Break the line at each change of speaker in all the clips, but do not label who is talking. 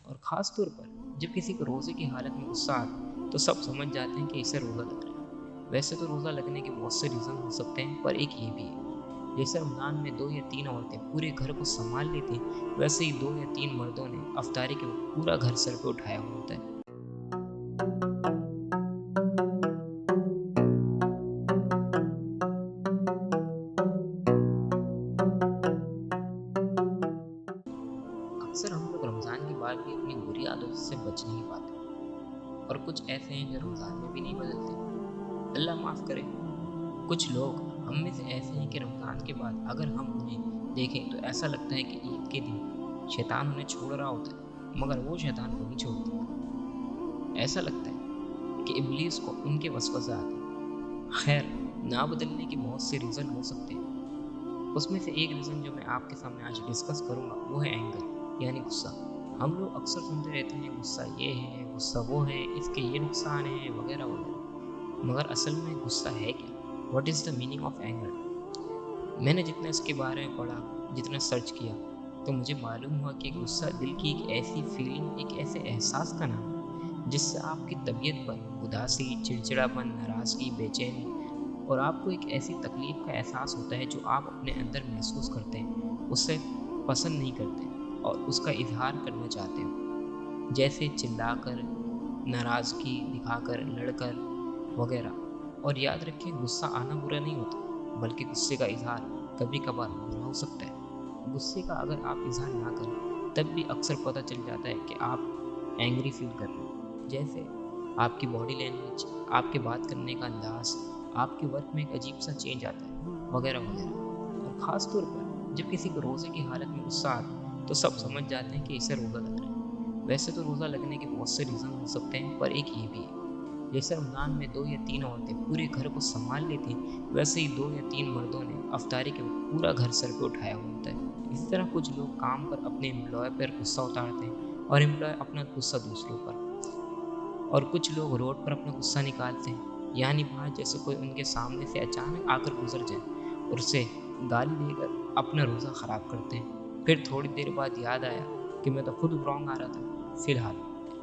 और ख़ास तौर पर जब किसी को रोज़े की हालत में गुस्सा आता तो सब समझ जाते हैं कि इसे रोज़ा लग रहा है। वैसे तो रोज़ा लगने के बहुत से रीज़न हो सकते हैं, पर एक ये भी है। जैसे रमज़ान में 2 या 3 औरतें पूरे घर को संभाल लेती हैं, वैसे ही 2 या 3 मर्दों ने अफ्तारी के वक्त पूरा घर सर पे उठाया हुआ होता है। अक्सर हम लोग रमज़ान के बाद भी अपनी बुरी आदतों से बच नहीं पाते, और कुछ ऐसे हैं जो रमज़ान में भी नहीं बदलते। अल्लाह माफ़ करे। कुछ लोग हम में से ऐसे हैं कि रमज़ान के बाद अगर हम उन्हें देखें तो ऐसा लगता है कि ईद के दिन शैतान उन्हें छोड़ रहा होता है, मगर वो शैतान को नहीं छोड़ता। ऐसा लगता है कि इब्लीस को उनके वसवसे आते हैं। खैर, ना बदलने के बहुत से रीज़न हो सकते हैं। उसमें से एक रीज़न जो मैं आपके सामने आज डिस्कस करूँगा वो है एंगर, यानी गुस्सा। हम लोग अक्सर सुनते रहते हैं गुस्सा ये है, गुस्सा वो है, इसके ये नुकसान है, वगैरह वगैरह। मगर असल में गुस्सा है क्या? What is the meaning of anger? मैंने जितना इसके बारे में पढ़ा, जितना सर्च किया, तो मुझे मालूम हुआ कि गुस्सा दिल की एक ऐसी फीलिंग, एक ऐसे एहसास का नाम है जिससे आपकी तबीयत पर उदासी, चिड़चिड़ापन, नाराज़गी, बेचैनी और आपको एक ऐसी तकलीफ का एहसास होता है जो आप अपने अंदर महसूस करते हैं, उससे पसंद नहीं करते और उसका इजहार करना चाहते हो। जैसे चिल्लाकर, नाराज़गी दिखाकर, लड़कर वगैरह। और याद रखें, गुस्सा आना बुरा नहीं होता, बल्कि गुस्से का इजहार कभी कभार बुरा हो सकता है। गुस्से का अगर आप इजहार ना करें तब भी अक्सर पता चल जाता है कि आप एंग्री फील कर रहे हैं। जैसे आपकी बॉडी लैंग्वेज, आपके बात करने का अंदाज, आपके वर्क में एक अजीब सा चेंज आता है, वगैरह वगैरह। और ख़ास तौर पर जब किसी को रोज़े की हालत में गुस्सा आता तो सब समझ जाते हैं कि इसे रोज़ा लग रहा है। वैसे तो रोज़ा लगने के बहुत से रीज़न हो सकते हैं, पर एक ये भी है। जैसे रमज़ान में 2 या 3 औरतें पूरे घर को संभाल लेती हैं, वैसे ही 2 या 3 मर्दों ने अफ्तारी के वक्त पूरा घर सर पे उठाया हुआ होता है। इसी तरह कुछ लोग काम पर अपने एम्प्लॉय पर गुस्सा उतारते हैं और एम्प्लॉय अपना गुस्सा दूसरों पर। और कुछ लोग रोड पर अपना गुस्सा निकालते हैं, यानी बाहर जैसे कोई उनके सामने से अचानक आकर गुजर जाए और उसे गाली देकर अपना रोज़ा ख़राब करते हैं। फिर थोड़ी देर बाद याद आया कि मैं तो खुद रॉन्ग आ रहा था। फिलहाल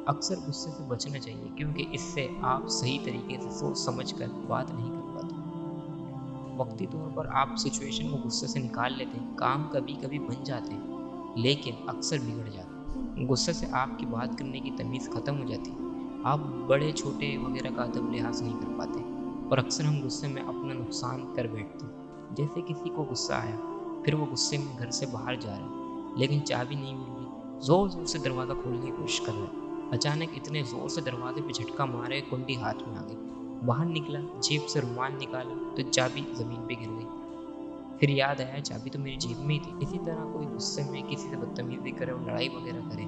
अक्सर गुस्से से बचना चाहिए, क्योंकि इससे आप सही तरीके से सोच समझ कर बात नहीं कर पाते। वक्ती तौर पर आप सिचुएशन को गुस्से से निकाल लेते हैं, काम कभी कभी बन जाते हैं, लेकिन अक्सर बिगड़ जाते हैं। गुस्से से आपकी बात करने की तमीज़ ख़त्म हो जाती है। आप बड़े छोटे वगैरह का अदब लिहाज नहीं कर पाते, और अक्सर हम गुस्से में अपना नुकसान कर बैठते हैं। जैसे किसी को गुस्सा आया, फिर वो गुस्से में घर से बाहर जा रहा है, लेकिन चाबी नहीं मिल रही, ज़ोर ज़ोर से दरवाज़ा खोलने की कोशिश कर रहा है। अचानक इतने ज़ोर से दरवाजे पे झटका मारे, कुंडी हाथ में आ गई। बाहर निकला, जेब से रुमाल निकाला तो चाबी ज़मीन पे गिर गई। फिर याद आया, चाबी तो मेरी जेब में ही थी। इसी तरह कोई गुस्से में किसी से बदतमीज़ी करे और लड़ाई वगैरह करे,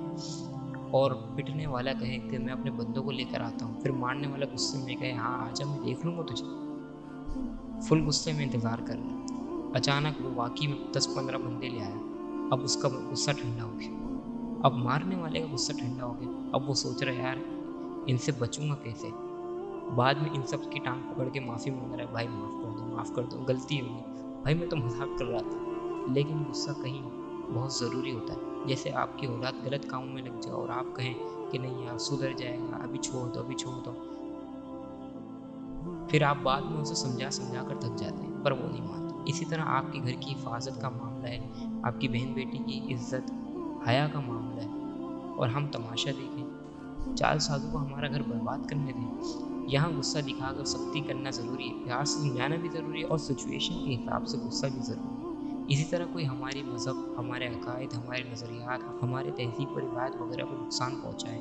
और पिटने वाला कहे कि मैं अपने बंदों को लेकर आता हूँ, फिर मारने वाला गुस्से में कहे हाँ आजा, मैं देख लूँगा तुझे। फुल गुस्से में इंतज़ार कर रहा है। अचानक वो वाक़ई में 10-15 बंदे ले आया। अब उसका गुस्सा ठंडा हो गया। अब मारने वाले का गुस्सा ठंडा हो गया। अब वो सोच रहा है, यार इनसे बचूँगा कैसे? बाद में इन सब की टाँग पकड़ के माफ़ी माँग रहा है, भाई माफ़ कर दो, गलती हो गई। भाई मैं तो मज़ाक कर रहा था। लेकिन गुस्सा कहीं बहुत ज़रूरी होता है। जैसे आपकी औलाद गलत कामों में लग जाए और आप कहें कि नहीं यार सुधर जाएगा, अभी छोड़ दो, अभी छोड़ दो। फिर आप बाद में उसे समझा कर थक जाते हैं, पर वो नहीं मानते। इसी तरह आपके घर की हिफाज़त का मामला है, आपकी बहन-बेटी की इज़्ज़त, हया का मामला है, और हम तमाशा देखें, जालसाज़ों को हमारा घर बर्बाद करने दें। यहाँ गुस्सा दिखाकर सख्ती करना ज़रूरी है, प्यार से समझाना भी ज़रूरी है, और सिचुएशन के हिसाब से गुस्सा भी ज़रूरी है। इसी तरह कोई हमारी मज़हब, हमारे अकायद, हमारे नज़रियात, हमारे तहज़ीब और रिवायत वगैरह को नुकसान पहुँचाए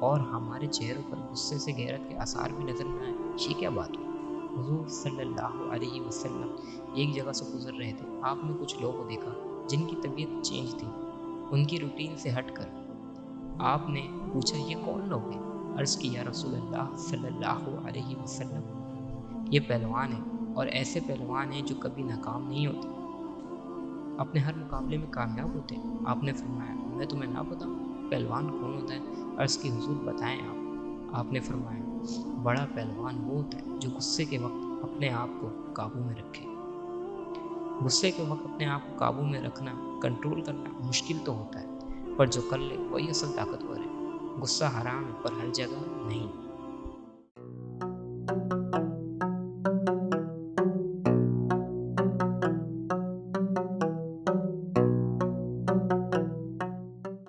और हमारे चेहरों पर गुस्से से गैरत के आसार भी नज़र न आए, ये क्या बात हुई? हुज़ूर सल्लल्लाहु अलैहि वसल्लम एक जगह से गुजर रहे थे। आपने कुछ लोगों को देखा जिनकी तबीयत चेंज थी, उनकी रूटीन से हटकर। आपने पूछा, ये कौन लोग हैं? अर्ज़ की, या रसूल अल्लाह सल्लल्लाहु अलैहि वसल्लम, ये पहलवान हैं, और ऐसे पहलवान हैं जो कभी नाकाम नहीं होते, अपने हर मुकाबले में कामयाब होते हैं। आपने फरमाया, मैं तुम्हें ना बताऊं पहलवान कौन होता है? अर्ज़ की, हुजूर बताएं आप। आपने फरमाया, बड़ा पहलवान वो होता है जो गुस्से के वक्त अपने आप को काबू में रखे। गुस्से के वक्त अपने आप को काबू में रखना, कंट्रोल करना मुश्किल तो होता है, پر جو کر لے وہی اصل طاقتور ہے۔ غصہ حرام ہے پر ہر جگہ نہیں۔